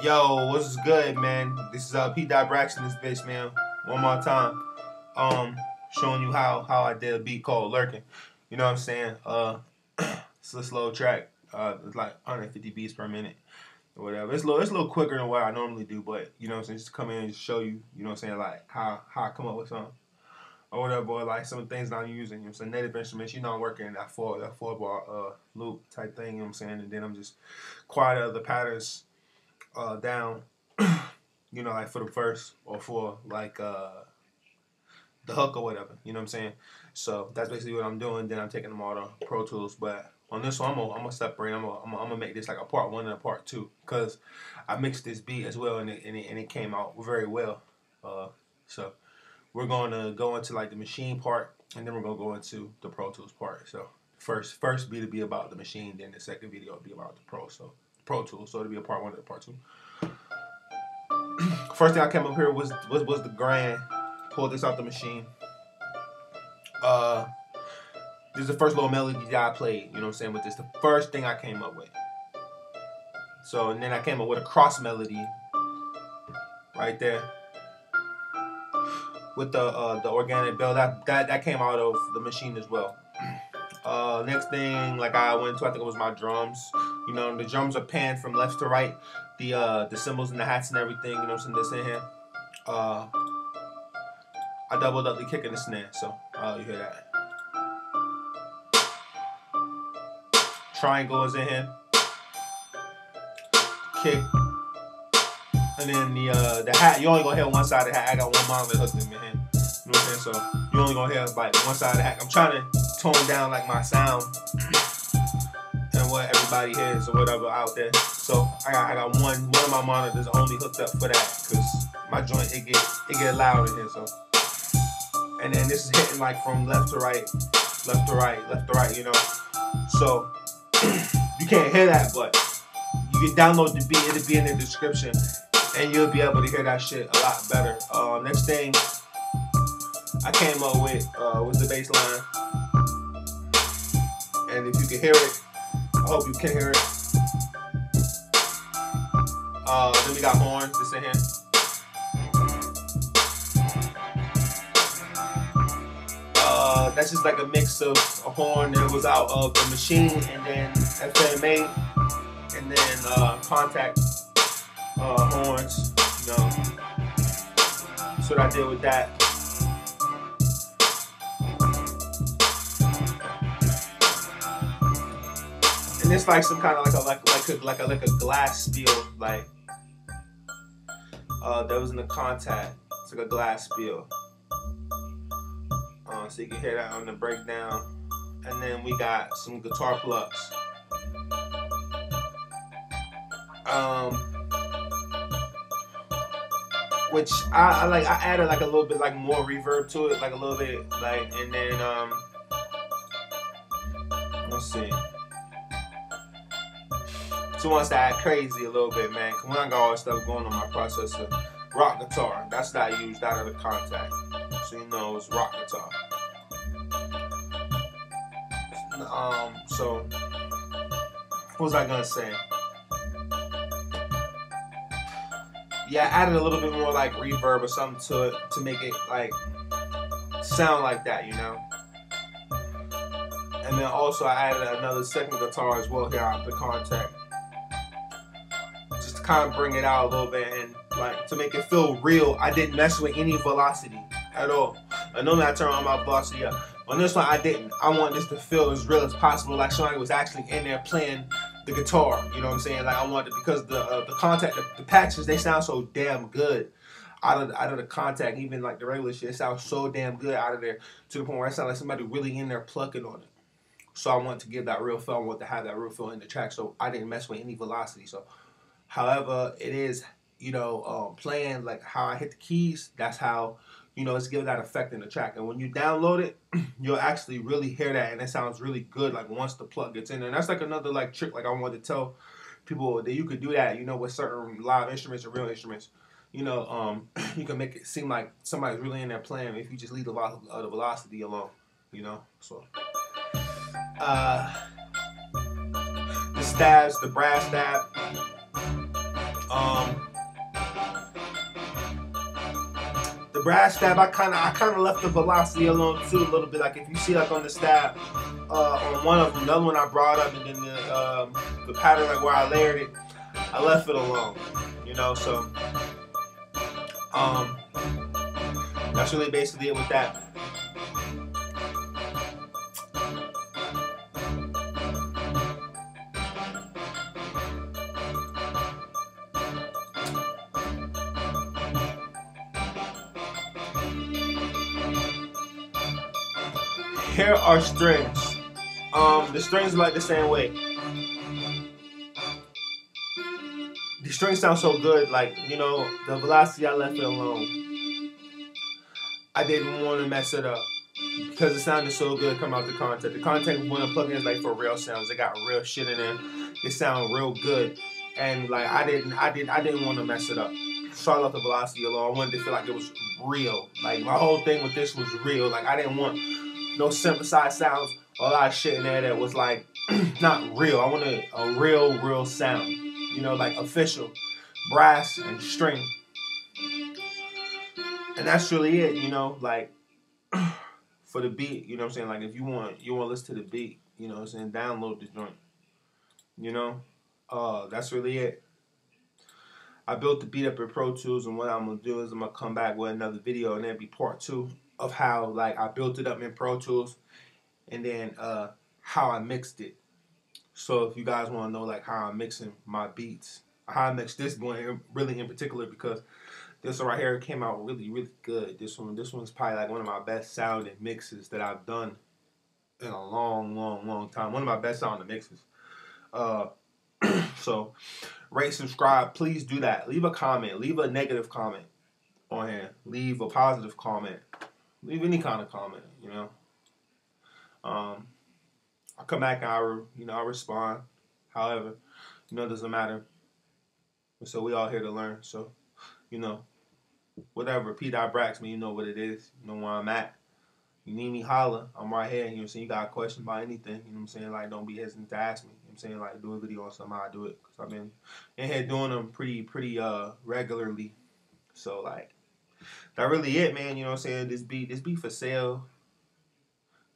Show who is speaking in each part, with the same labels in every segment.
Speaker 1: Yo, what's good, man? This is P. Braxton, this bitch, man. One more time. Showing you how I did a beat called Lurkin. You know what I'm saying? It's a slow track. It's like 150 beats per minute or whatever. It's a little quicker than what I normally do, but you know what I'm saying, just to come in and show you, you know what I'm saying, like how I come up with something or whatever, or like some of the things that I'm using, you know what I'm saying, native instruments, you know, I'm working in that four bar loop type thing, you know what I'm saying, and then I'm just quiet other patterns down, you know, like for the verse or for like the hook or whatever, you know what I'm saying. So that's basically what I'm doing. Then I'm taking them all to Pro Tools, but on this one I'm gonna separate. I'm gonna make this like a part 1 and a part 2 because I mixed this beat as well, and it came out very well. So we're gonna go into like the machine part, and then we're gonna go into the Pro Tools part. So first beat will be about the machine, then the second video will be about the Pro Tools. So it'll be a part 1 and a part 2. First thing I came up here was the grand. Pulled this out the machine. This is the first little melody that I played, you know what I'm saying, with this. The first thing I came up with. So, and then I came up with a cross melody right there with the organic bell. That came out of the machine as well. Next thing, like I went to, I think it was my drums. You know, the drums are panned from left to right. The cymbals and the hats and everything, you know what I'm saying, that's in here. I doubled up the kick and the snare, so you hear that. Triangle is in here. Kick. And then the hat, you only gonna hear one side of the hat. I got one monitor hooked in my hand. You know what I'm saying? So you only gonna hear like one side of the hat. I'm trying to tone down like my sound and what everybody hears or whatever out there. So I got one of my monitors only hooked up for that because my joint it get loud in here. So, and then this is hitting like from left to right, left to right, left to right. You know, so you can't hear that, but you can download the beat. It'll be in the description, and you'll be able to hear that shit a lot better. Next thing I came up with was the bass line, and if you can hear it, I hope you can hear it. Then we got horns, this in here. That's just like a mix of a horn that was out of the machine, and then FMA, and then contact horns, you know. That's what I did with that. And it's like some kind of like a glass spiel, like that was in the contact. It's like a glass spiel. So you can hear that on the breakdown. And then we got some guitar plucks. Which I like. I added like a little bit like more reverb to it, like a little bit, like, and then let's see. So once that crazy a little bit, man. Cause when I got all this stuff going on my processor, rock guitar. That's what I used out of the contact. So you know it's rock guitar. So what was I gonna say? Yeah, I added a little bit more like reverb or something to it to make it like sound like that, you know. And then also I added another second guitar as well here out of the contact, just to kind of bring it out a little bit and like to make it feel real. I didn't mess with any velocity at all. I normally I turn on my velocity up. On this one, I didn't. I want this to feel as real as possible, like somebody was actually in there playing the guitar. You know what I'm saying? Like I wanted, because the contact, the patches, they sound so damn good out of the contact. Even like the regular shit, it sounds so damn good out of there to the point where it sounds like somebody really in there plucking on it. So I want to give that real feel. I want to have that real feel in the track. So I didn't mess with any velocity. So, however it is, you know, playing like how I hit the keys, that's how, you know, it's giving that effect in the track. And when you download it, you'll actually really hear that, and it sounds really good, like once the plug gets in there. And that's like another like trick, like I wanted to tell people that you could do that, you know, with certain live instruments or real instruments. You know, you can make it seem like somebody's really in there playing if you just leave the velocity alone, you know. So the stabs, the brass stab, brass stab, I kind of left the velocity alone too a little bit. Like if you see like on the stab, on one of them, the other one I brought up, and then the pattern like where I layered it, I left it alone. You know, so that's really basically it with that. Here are strings. The strings are like the same way. The strings sound so good, like, you know, the velocity, I left it alone. I didn't want to mess it up because it sounded so good coming out the content. The content when the plugins like for real sounds. They got real shit in there. It sound real good, and like I didn't want to mess it up. So I left the velocity alone. I wanted to feel like it was real. Like my whole thing with this was real. Like I didn't want no synthesized sounds, a lot of shit in there that was like not real. I wanted a real sound. You know, like official, brass and string. And that's really it, you know, like for the beat, you know what I'm saying? Like if you want to listen to the beat, you know what I'm saying, download the joint. You know? That's really it. I built the beat up in Pro Tools, and what I'm gonna do is I'm gonna come back with another video, and that'll be part 2 of how like I built it up in Pro Tools, and then how I mixed it. So if you guys want to know like how I'm mixing my beats, how I mix this one really in particular, because this one right here came out really good. This one's probably like one of my best sounding mixes that I've done in a long time. One of my best sounding mixes. So rate, subscribe, please do that. Leave a comment, leave a negative comment on here, leave a positive comment, leave any kind of comment, you know. I'll come back and I'll respond. However, you know, it doesn't matter. So we all here to learn. So, you know, whatever. P. Brax, man, you know what it is. You know where I'm at. You need me, holla. I'm right here. You know what I'm saying? You got a question about anything. You know what I'm saying? Like, don't be hesitant to ask me. You know what I'm saying? Like, do a video on something, I do it. Because I've been in here doing them pretty regularly. So, like, that really it, man. You know what I'm saying? This beat for sale.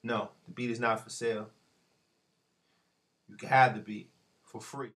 Speaker 1: No, the beat is not for sale. You can have the beat for free.